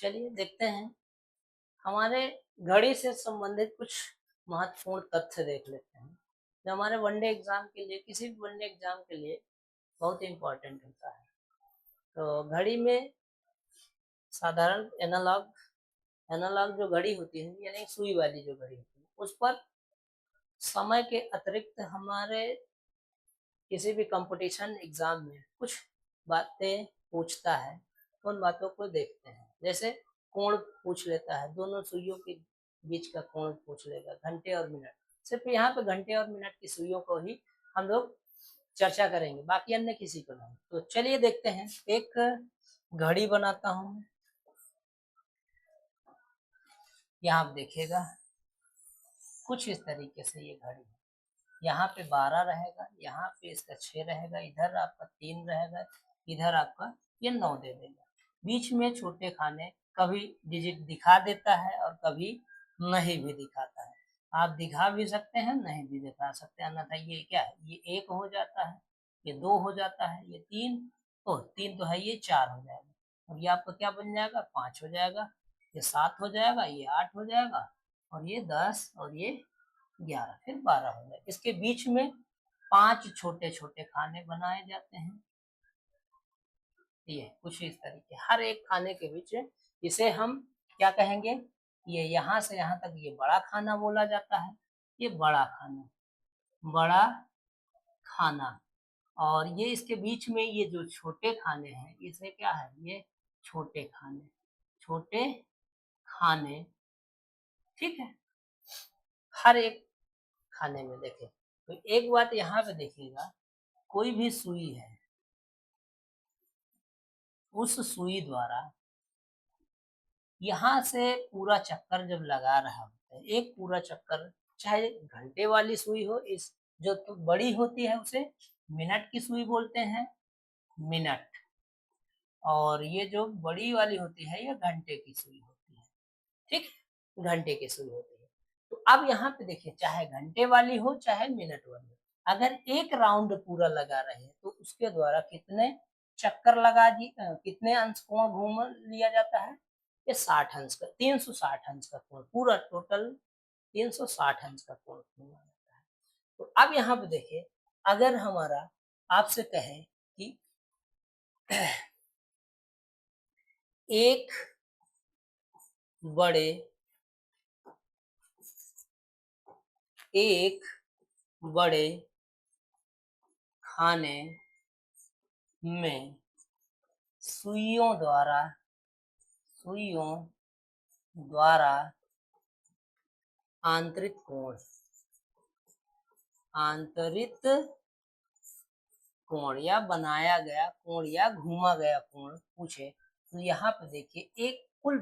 चलिए देखते हैं, हमारे घड़ी से संबंधित कुछ महत्वपूर्ण तथ्य देख लेते हैं, जो हमारे वनडे एग्जाम के लिए, किसी भी वनडे एग्जाम के लिए बहुत इम्पोर्टेंट होता है। तो घड़ी में साधारण एनालॉग एनालॉग जो घड़ी होती है, यानी सुई वाली जो घड़ी होती है, उस पर समय के अतिरिक्त हमारे किसी भी कंपटीशन एग्जाम में कुछ बातें पूछता है। उन बातों को देखते हैं, जैसे कोण पूछ लेता है, दोनों सुइयों के बीच का कोण पूछ लेगा, घंटे और मिनट। सिर्फ यहाँ पे घंटे और मिनट की सुइयों को ही हम लोग चर्चा करेंगे, बाकी अन्य किसी को नहीं। तो चलिए देखते हैं, एक घड़ी बनाता हूँ। यहाँ आप देखिएगा कुछ इस तरीके से ये घड़ी है। यहाँ पे 12 रहेगा, यहाँ पे इसका 6 रहेगा, इधर आपका 3 रहेगा, इधर आपका ये 9 दे देगा। बीच में छोटे खाने कभी डिजिट दिखा देता है और कभी नहीं भी दिखाता है। आप दिखा भी सकते हैं, नहीं भी दिखा सकते हैं, अन्यथा ये क्या है, ये 1 हो जाता है, ये 2 हो जाता है, ये 3 तो है, ये 4 हो जाएगा। और ये आपका क्या बन जाएगा, 5 हो जाएगा, ये 7 हो जाएगा, ये 8 हो जाएगा, और ये 10 और ये 11, फिर 12 हो जाए। इसके बीच में 5 छोटे छोटे खाने बनाए जाते हैं। ये कुछ इस तरीके, हर एक खाने के बीच इसे हम क्या कहेंगे, ये यहाँ से यहाँ तक ये बड़ा खाना बोला जाता है। ये बड़ा खाना, बड़ा खाना। और ये इसके बीच में ये जो छोटे खाने हैं, इसे क्या है, ये छोटे खाने, छोटे खाने। ठीक है, हर एक खाने में देखें तो एक बात यहाँ पे देखिएगा, कोई भी सुई है, उस सुई द्वारा यहाँ से पूरा चक्कर जब लगा रहा होता है, एक पूरा चक्कर, चाहे घंटे वाली सुई हो, इस जो तो बड़ी होती है उसे मिनट की सुई बोलते हैं, मिनट। और ये जो बड़ी वाली होती है, ये घंटे की सुई होती है। ठीक, घंटे की सुई होती है। तो अब यहाँ पे देखिए, चाहे घंटे वाली हो चाहे मिनट वाली हो, अगर एक राउंड पूरा लगा रहे हैं तो उसके द्वारा कितने चक्कर कितने अंश कोण घूम लिया जाता है, ये 60 अंश का, 360 अंश का कोण, पूरा टोटल 360 अंश का कोण घूमा जाता है। तो अब यहाँ पे देखिए, अगर हमारा आपसे कहे कि एक बड़े एक बड़े खाने में सुइयों द्वारा आंतरिक कोण या बनाया गया कोण या घूमा गया कोण पूछे, तो यहाँ पे देखिए, एक कुल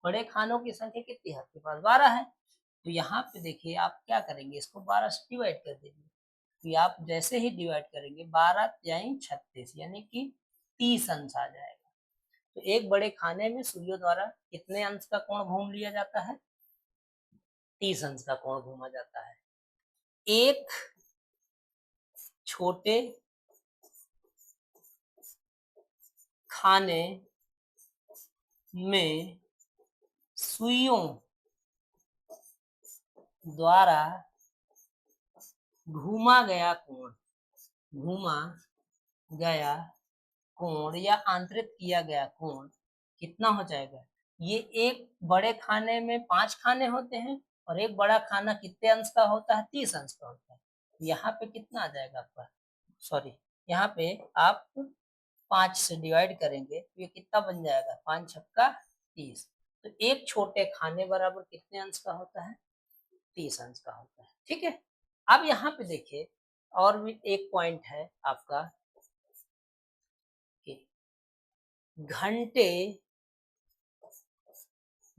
बड़े खानों की संख्या कितनी है, आपके पास 12 है। तो यहाँ पे देखिए, आप क्या करेंगे, इसको 12 से डिवाइड कर दीजिए। तो आप जैसे ही डिवाइड करेंगे, 12 यानी 36, यानी कि 30 अंश आ जाएगा। तो एक बड़े खाने में सुइयों द्वारा कितने अंश का कोण घूम लिया जाता है, 30 अंश का कोण घूमा जाता है। एक छोटे खाने में सुइयों द्वारा घूमा गया कोण या आंतरित किया गया कोण कितना हो जाएगा। ये एक बड़े खाने में 5 खाने होते हैं, और एक बड़ा खाना कितने अंश का होता है, 30 अंश का होता है। यहाँ पे कितना आ जाएगा आपका, सॉरी, यहाँ पे आप 5 से डिवाइड करेंगे तो ये कितना बन जाएगा, 5 छक्का 30। तो एक छोटे खाने बराबर कितने अंश का होता है, 30 अंश का होता है। ठीक है, अब यहाँ पे देखिए, और भी एक पॉइंट है आपका कि घंटे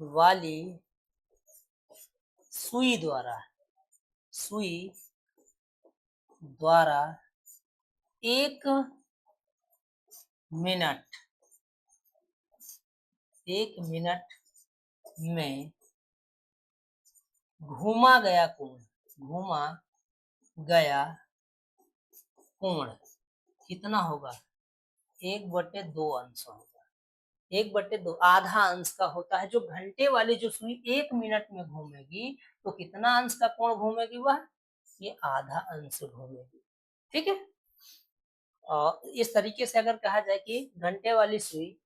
वाली सुई द्वारा एक मिनट में घूमा गया कोण कितना होगा, 1/2 अंश होगा। 1/2 आधा अंश का होता है। जो घंटे वाली जो सुई 1 मिनट में घूमेगी तो कितना अंश का कोण घूमेगी वह? ये आधा अंश घूमेगी। ठीक है। और इस तरीके से अगर कहा जाए कि घंटे वाली सुई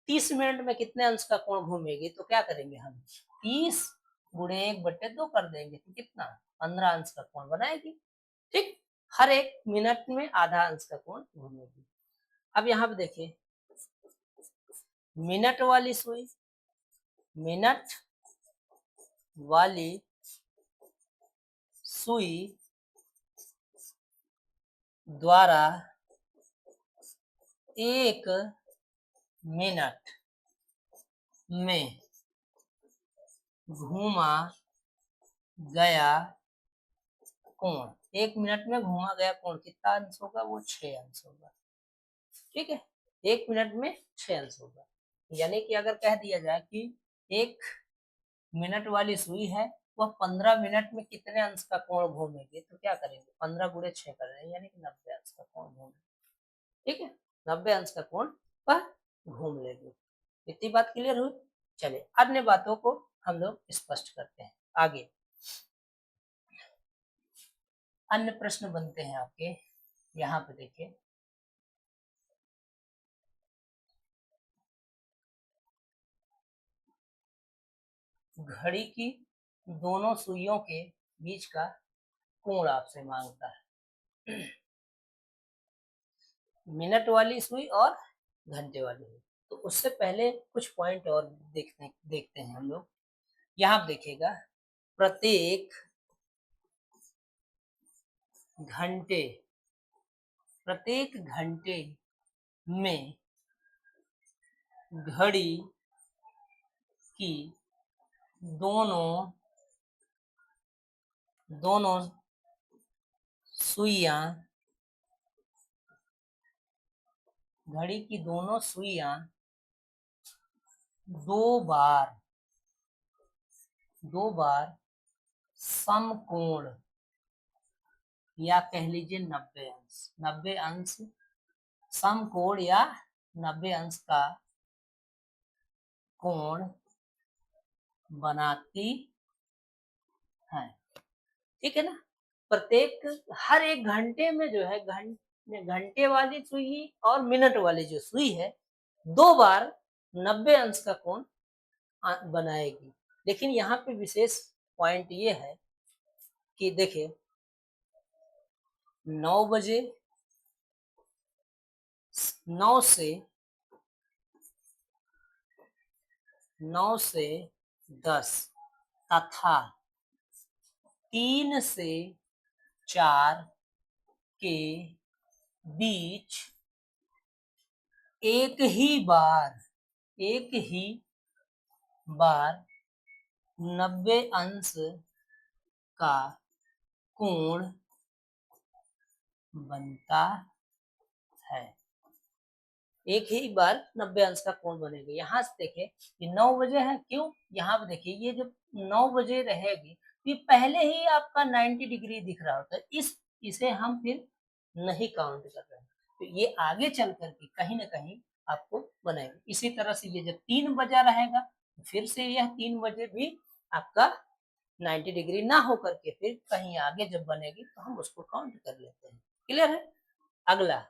30 मिनट में कितने अंश का कोण घूमेगी तो क्या करेंगे हम? 30 गुणे 1/2 कर देंगे तो कितना? 15 अंश का कोण बनाएगी। ठीक। हर 1 मिनट में आधा अंश का कोण घूमेगी। अब यहाँ पे देखिए, मिनट वाली सुई, मिनट वाली सुई द्वारा 1 मिनट में घूमा गया कोण, 1 मिनट में घूमा गया कोण कितना अंश होगा? वो 6 अंश होगा। ठीक है। 1 मिनट में 6 अंश होगा। यानी कि अगर कह दिया जाए कि 1 मिनट वाली सुई है वह 15 मिनट में कितने अंश का कोण घूमेगी तो क्या करेंगे? 15 गुणे 6 कर रहे हैं, यानी कि 90 अंश का कोण घूमेगी। ठीक है। 90 अंश का कोण वह घूम लेगी। इतनी बात क्लियर हुई? चलिए अन्य बातों को हम लोग स्पष्ट करते हैं आगे। अन्य प्रश्न बनते हैं आपके। यहाँ पे देखिए, घड़ी की दोनों सुइयों के बीच का कोण आपसे मांगता है। मिनट वाली सुई और घंटे वाली सुई। तो उससे पहले कुछ पॉइंट और देखते हैं हम लोग। यहाँ देखिएगा, प्रत्येक घंटे में घड़ी की दोनों सुइयां, घड़ी की दोनों सुइयां दो बार समकोण या कह लीजिए 90 अंश समकोण या 90 अंश का कोण बनाती है। ठीक है ना। प्रत्येक हर 1 घंटे में जो है घंटे वाली सुई और मिनट वाली जो सुई है 2 बार 90 अंश का कोण बनाएगी। लेकिन यहाँ पे विशेष पॉइंट ये है कि देखिए 9 बजे 9 से 10 तथा 3 से 4 के बीच एक ही बार 90 अंश का कोण बनता है। एक ही बार 90 अंश का कोण बनेगा। यहाँ से देखिए ये 9 बजे है, क्यों? यहाँ पे देखिए ये जो 9 बजे रहेगी ये पहले ही आपका 90 डिग्री दिख रहा होता है। इसे हम फिर नहीं काउंट कर रहे हैं, तो ये आगे चल करके कहीं ना कहीं आपको बनाएंगे। इसी तरह से ये जब 3 बजा रहेगा फिर से यह 3 बजे भी आपका 90 डिग्री ना हो करके फिर कहीं आगे जब बनेगी तो हम उसको काउंट कर लेते हैं। क्लियर है? अगला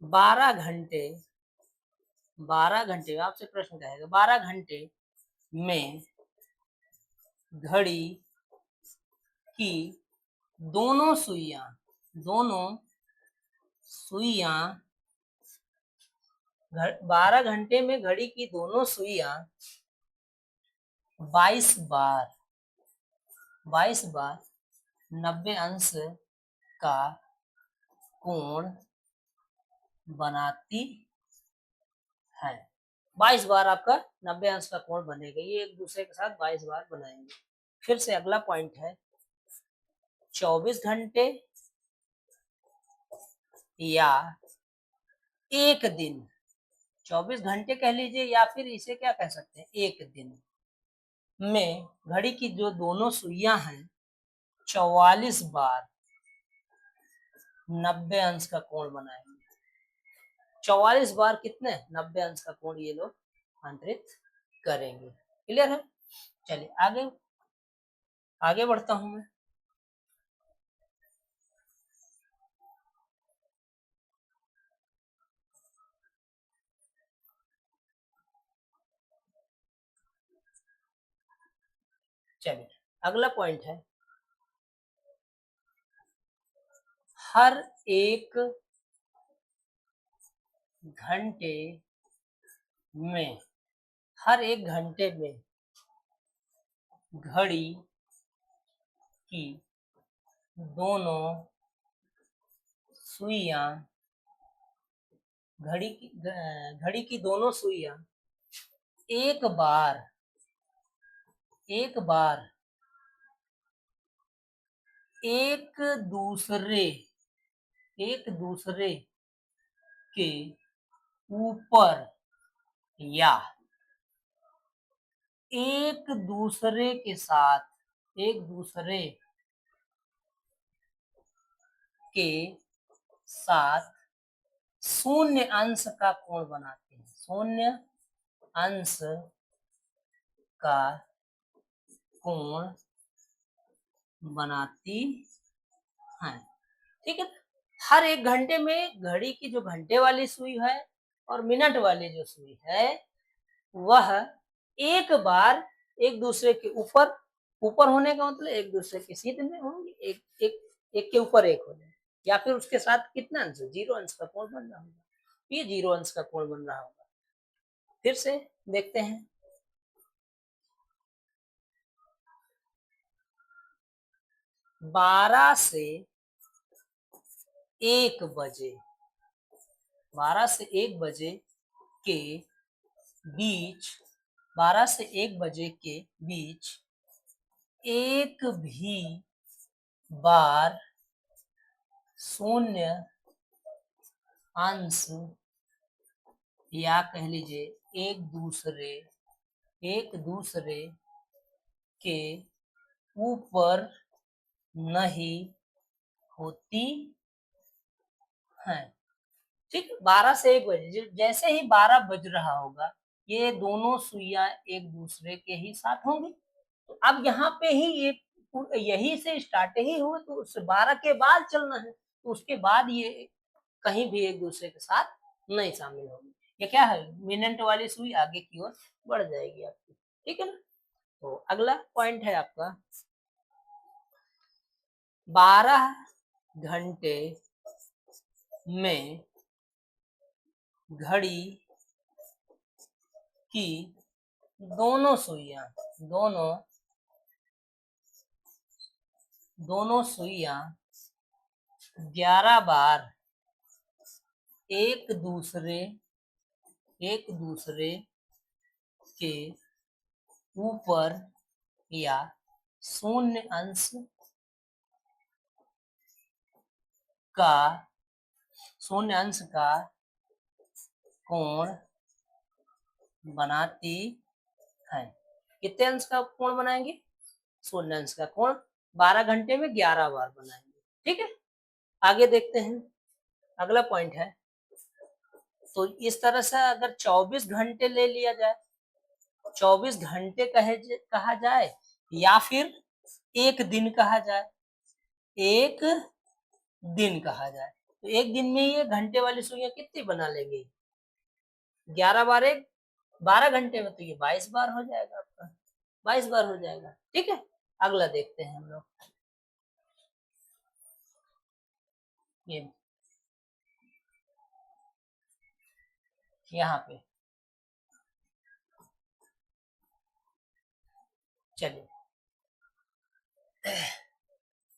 12 घंटे आपसे प्रश्न कहेगा 12 घंटे में घड़ी की दोनों सुइयां 12 घंटे में घड़ी की दोनों सुइयां 22 बार 90 अंश का कोण बनाती है। 22 बार आपका 90 अंश का कोण बनेगा। ये एक दूसरे के साथ 22 बार बनाएंगे। फिर से अगला पॉइंट है 24 घंटे या एक दिन। 24 घंटे कह लीजिए या फिर इसे क्या कह सकते हैं? एक दिन। में घड़ी की जो दोनों सुइयां हैं 44 बार 90 अंश का कोण बनाएंगे। 44 बार कितने 90 अंश का कोण ये लोग अंतरित करेंगे। क्लियर है? चलिए आगे आगे बढ़ता हूं मैं। चलिए अगला पॉइंट है, हर एक घंटे में हर एक घंटे में घड़ी की दोनों सुइयां घड़ी की दोनों सुइयां एक बार एक दूसरे एक दूसरे के ऊपर या एक दूसरे के साथ शून्य अंश का कोण बनाते हैं। शून्य अंश का कोण बनाती हैं। ठीक है, हर एक घंटे में घड़ी की जो घंटे वाली सुई है और मिनट वाली जो सुई है वह एक बार एक दूसरे के ऊपर होने का मतलब एक दूसरे के सीध में होंगे, एक के ऊपर एक हो जाए, या फिर उसके साथ कितना अंश, 0 अंश का कोण बन रहा होगा। ये 0 अंश का कोण बन रहा होगा। फिर से देखते हैं, 12 से 1 बजे 12 से 1 बजे के बीच 12 से 1 बजे के बीच एक भी बार शून्य अंश या कह लीजिए एक दूसरे के ऊपर नहीं होती है। ठीक, 12 से 1 बजे जैसे ही 12 बज रहा होगा ये दोनों सुइयां एक दूसरे के ही साथ होंगी। तो अब यहाँ पे ही ये यही से स्टार्ट ही हुआ तो उस 12 के बाद चलना है, तो उसके बाद ये कहीं भी एक दूसरे के साथ नहीं शामिल होगी। ये क्या है, मिनट वाली सुई आगे की ओर बढ़ जाएगी आपकी। ठीक है ना? तो अगला पॉइंट है आपका, 12 घंटे में घड़ी की दोनों सुइयां दोनों सुइयां 11 बार एक दूसरे के ऊपर या शून्य अंश का कोण बनाती है। कितने अंश का कोण बनाएंगे? शून्य अंश का कोण 12 घंटे में 11 बार बनाएंगे। ठीक है, आगे देखते हैं, अगला पॉइंट है, तो इस तरह से अगर 24 घंटे ले लिया जाए, 24 घंटे कहा जाए या फिर एक दिन कहा जाए, तो एक दिन में ये घंटे वाली सुइयां कितनी बना लेंगे? 11 बार एक 12 घंटे में, तो ये 22 बार हो जाएगा आपका, 22 बार हो जाएगा। ठीक है, अगला देखते हैं हम लोग, ये यहाँ पे चलिए,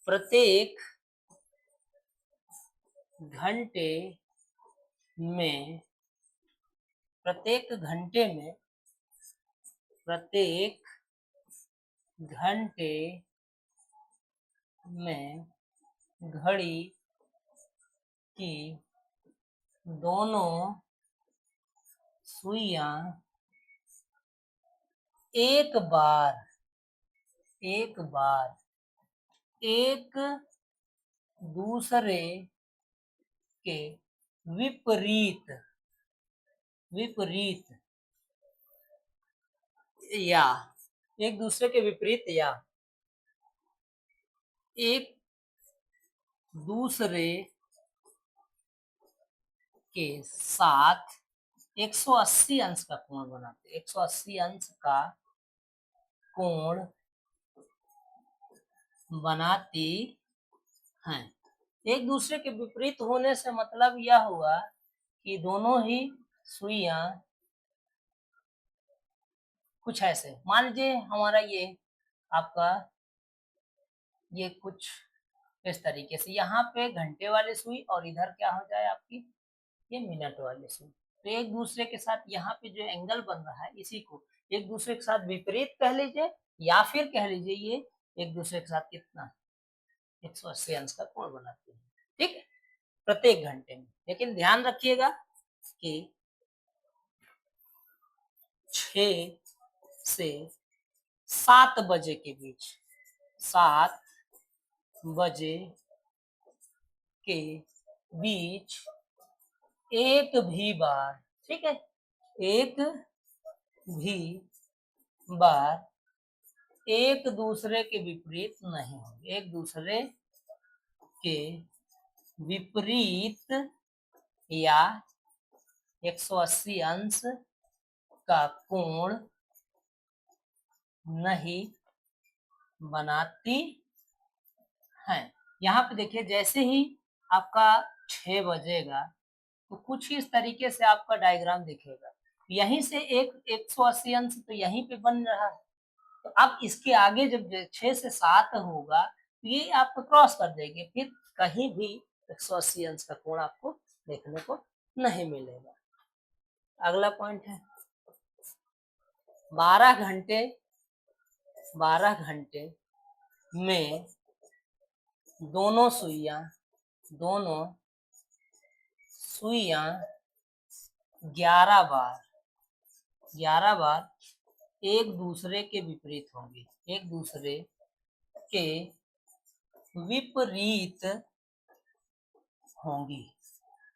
प्रत्येक घंटे में प्रत्येक घंटे में घड़ी की दोनों सुइयां एक बार एक बार एक दूसरे के विपरीत विपरीत या एक दूसरे के विपरीत या एक दूसरे के साथ 180 अंश का कोण बनाते, 180 अंश का कोण बनाती हैं। एक दूसरे के विपरीत होने से मतलब यह हुआ कि दोनों ही सुइयां कुछ ऐसे, मान लीजिए हमारा ये आपका ये कुछ इस तरीके से, यहाँ पे घंटे वाली सुई और इधर क्या हो जाए आपकी ये मिनट वाली सुई। तो एक दूसरे के साथ यहाँ पे जो एंगल बन रहा है इसी को एक दूसरे के साथ विपरीत कह लीजिए, या फिर कह लीजिए ये एक दूसरे के साथ कितना 180 अंश का कोण बनाते हैं, ठीक है, प्रत्येक घंटे में। लेकिन ध्यान रखिएगा कि 6 से 7 बजे के बीच, 7 बजे के बीच एक भी बार, ठीक है, एक भी बार एक दूसरे के विपरीत नहीं होंगे, एक दूसरे के विपरीत या 180 अंश का कोण नहीं बनाती हैं। यहाँ पे देखिए जैसे ही आपका 6 बजेगा तो कुछ ही इस तरीके से आपका डायग्राम दिखेगा, यहीं से एक 180 अंश तो यहीं पे बन रहा है, तो अब इसके आगे जब 6 से 7 होगा तो ये आपको क्रॉस कर देंगे, फिर कहीं भी 180 अंश का कोण आपको देखने को नहीं मिलेगा। अगला पॉइंट है 12 घंटे में दोनों सुइयां 11 बार एक दूसरे के विपरीत होंगी, एक दूसरे के विपरीत होंगी,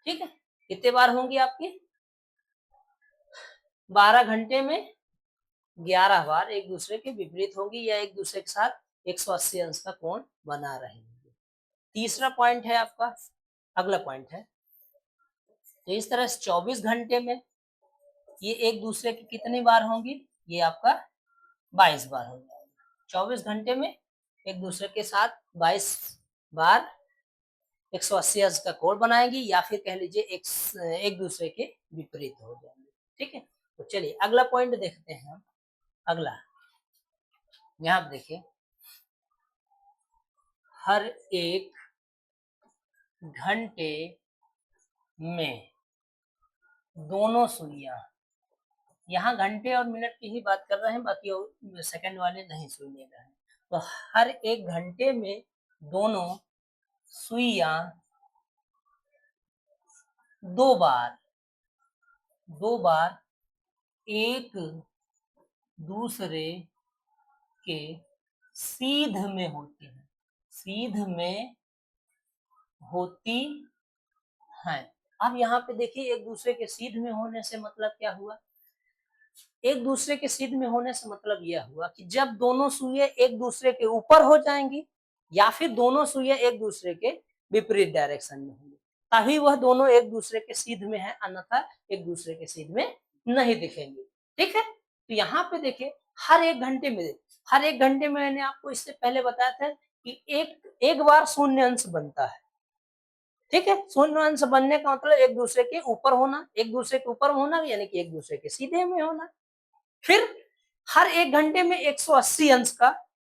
ठीक है। कितने बार होंगी आपकी 12 घंटे में 11 बार एक दूसरे के विपरीत होंगी या एक दूसरे के साथ 180 अंश का कोण बना रहेंगे। तीसरा पॉइंट है आपका, अगला पॉइंट है, तो इस तरह से 24 घंटे में ये एक दूसरे की कितनी बार होंगी, ये आपका 22 बार हो जाएगा। 24 घंटे में एक दूसरे के साथ 22 बार 180 अंश का कोण बनाएंगी या फिर कह लीजिए एक दूसरे के विपरीत हो जाएंगे, ठीक है। तो चलिए अगला पॉइंट देखते हैं हम। अगला यहाँ पे देखिए हर एक घंटे में दोनों सुइयां, यहाँ घंटे और मिनट की ही बात कर रहे हैं, बाकी सेकंड वाले नहीं सुनिएगा। तो हर एक घंटे में दोनों सुइयां दो बार एक दूसरे के सीध में होती है, सीध में होती हैं। अब यहाँ पे देखिए एक दूसरे के सीध में होने से मतलब क्या हुआ, एक दूसरे के सीध में होने से मतलब यह हुआ कि जब दोनों सुइयां एक दूसरे के ऊपर हो जाएंगी या फिर दोनों सुइयां एक दूसरे के विपरीत डायरेक्शन में होंगी तभी वह दोनों एक दूसरे के सीध में है, अन्यथा एक दूसरे के सीध में नहीं दिखेंगे, ठीक है। तो यहाँ पे देखिए हर एक घंटे में मैंने आपको इससे पहले बताया था कि एक बार शून्य अंश बनता है, ठीक है। शून्य अंश बनने का मतलब एक दूसरे के ऊपर होना, एक दूसरे के ऊपर होना यानी कि एक दूसरे के सीधे में होना। फिर हर एक घंटे में 180 अंश का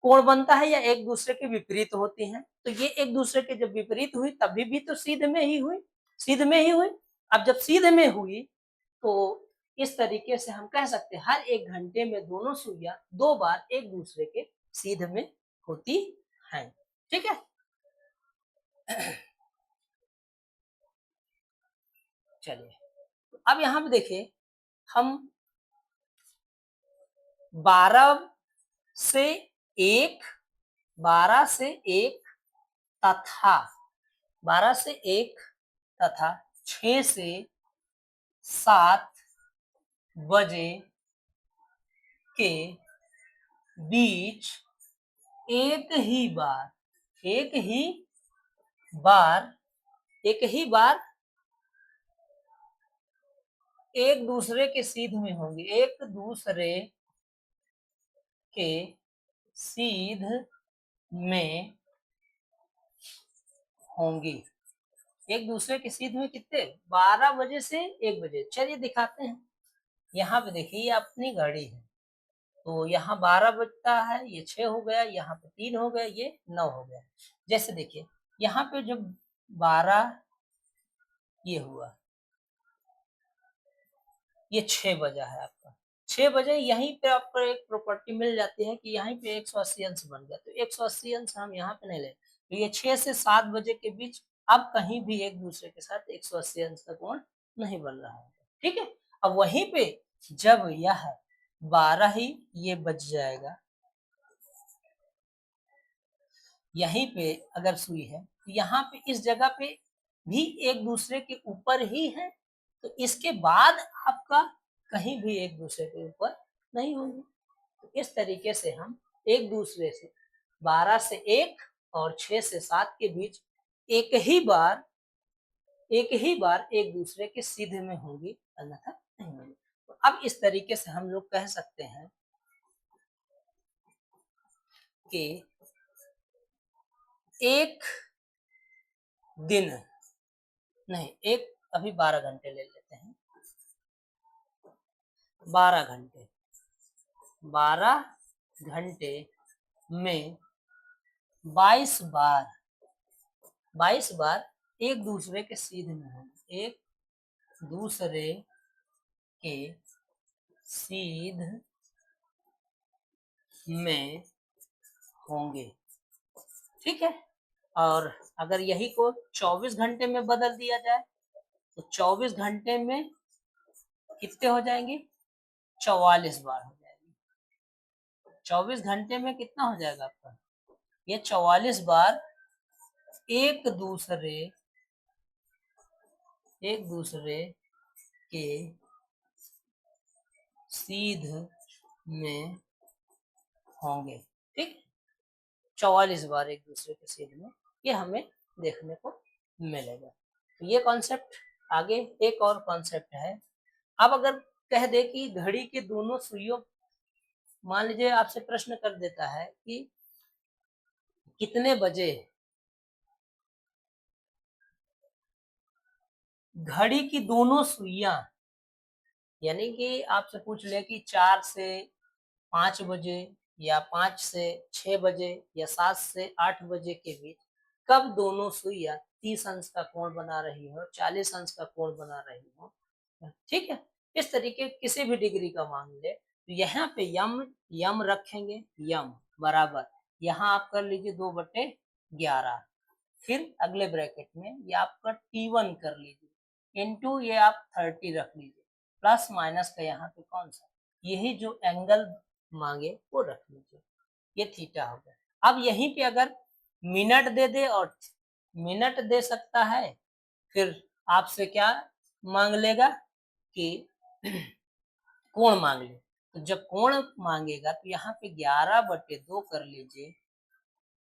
कोण बनता है या एक दूसरे के विपरीत होती हैं, तो ये एक दूसरे के जब विपरीत हुई तभी भी तो सीधे में ही हुई, सीधे में ही हुई। अब जब सीधे में हुई तो इस तरीके से हम कह सकते हैं हर एक घंटे में दोनों सुइयां दो बार एक दूसरे के सीधे में होती हैं, ठीक है। चलिए अब यहाँ पे देखिए हम 12 से 1, 12 से 1 तथा 12 से 1 तथा 6 से 7 बजे के बीच एक ही बार एक ही बार एक दूसरे के सीध में होंगे, एक दूसरे के सीध में होंगी। एक दूसरे के सीध में कितने? 12 बजे से 1 बजे। चलिए दिखाते हैं। यहाँ पे देखिए ये अपनी घड़ी है, तो यहाँ 12 बजता है, ये 6 हो गया, यहाँ पे 3 हो गया, ये 9 हो गया। जैसे देखिए यहाँ पे जब 12 ये हुआ, ये 6 बजा है आपका, 6 बजे यहीं पे आपको एक प्रॉपर्टी मिल जाती है कि यहीं पे 180 अंश बन गया, तो 180 अंश हम यहाँ पे नहीं ले, तो ये 6 से 7 बजे के बीच अब कहीं भी एक दूसरे के साथ 180 अंश का कोण नहीं बन रहा है। ठीक है, अब वहीं पे जब यह 12 ही ये बज जाएगा, यहीं पे अगर सुई है तो यहाँ पे इस जगह पे भी एक दूसरे के ऊपर ही है, तो इसके बाद आपका कहीं भी एक दूसरे के ऊपर नहीं होंगे। तो इस तरीके से हम एक दूसरे से 12 से 1 और 6 से 7 के बीच एक ही बार एक दूसरे के सीधे में होंगी, अन्यथा नहीं होंगी। तो अब इस तरीके से हम लोग कह सकते हैं कि एक दिन नहीं, एक अभी 12 घंटे ले लेते हैं, 12 घंटे में 22 बार एक दूसरे के सीध में होंगे, एक दूसरे के सीध में होंगे। ठीक है, और अगर यही को 24 घंटे में बदल दिया जाए तो 24 घंटे में कितने हो जाएंगे? 44 बार हो जाएंगे। 24 घंटे में कितना हो जाएगा आपका? ये 44 बार एक दूसरे के सीध में होंगे। ठीक, 44 बार एक दूसरे के सीध में, ये हमें देखने को मिलेगा। तो ये कॉन्सेप्ट, आगे एक और कॉन्सेप्ट है। अब अगर कह दे कि घड़ी के दोनों सुइयों, मान लीजिए आपसे प्रश्न कर देता है कि कितने बजे घड़ी की दोनों सुइयां, यानी कि आपसे पूछ ले कि 4 से 5 बजे या 5 से 6 बजे या 7 से 8 बजे के बीच कब दोनों सुइयां 30 अंश का कोण बना रही हो, 40 अंश का कोण बना रही हो। ठीक है, इस तरीके किसी भी डिग्री का मान ले, तो यहाँ पे यम रखेंगे, यम बराबर यहाँ आप कर लीजिए 2/11, फिर अगले ब्रैकेट में ये आपका T1 कर लीजिए, इनटू ये आप 30 रख लीजिए, प्लस माइनस का यहाँ पे कौन सा, यही जो एंगल मांगे वो रख लीजिए, ये थीटा हो गया। अब यहीं पे अगर मिनट दे दे, और मिनट दे सकता है, फिर आपसे क्या मांग लेगा कि कोण मांग ले, तो जब कोण मांगेगा तो यहाँ पे 11/2 कर लीजिए,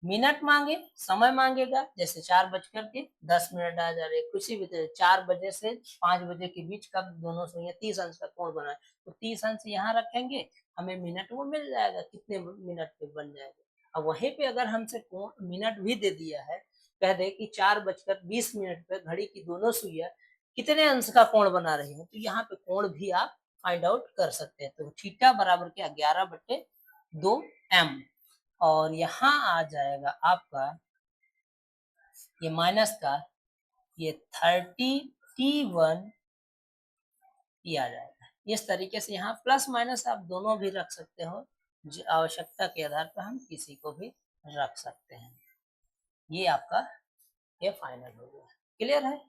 मिनट मांगे, समय मांगेगा, जैसे 4:10 आ जा रहे, कुछ भी 4 बजे से 5 बजे के बीच कब दोनों सुइयां 30 अंश का कोण बनाए, तो 30 अंश यहाँ रखेंगे, हमें मिनट वो मिल जाएगा, कितने मिनट पे बन जाएगा। अब वहीं पे अगर हमसे कोण मिनट भी दे दिया है, कह दे कि 4:20 पे घड़ी की दोनों सुइयां कितने अंश का कोण बना रही है, तो यहाँ पे कोण भी आप फाइंड आउट कर सकते हैं। तो थीटा बराबर क्या, 11/2m, और यहाँ आ जाएगा आपका ये माइनस का ये 30T1 ये आ जाएगा। इस तरीके से यहाँ प्लस माइनस आप दोनों भी रख सकते हो, आवश्यकता के आधार पर हम किसी को भी रख सकते हैं। ये आपका ये फाइनल हो गया। क्लियर है?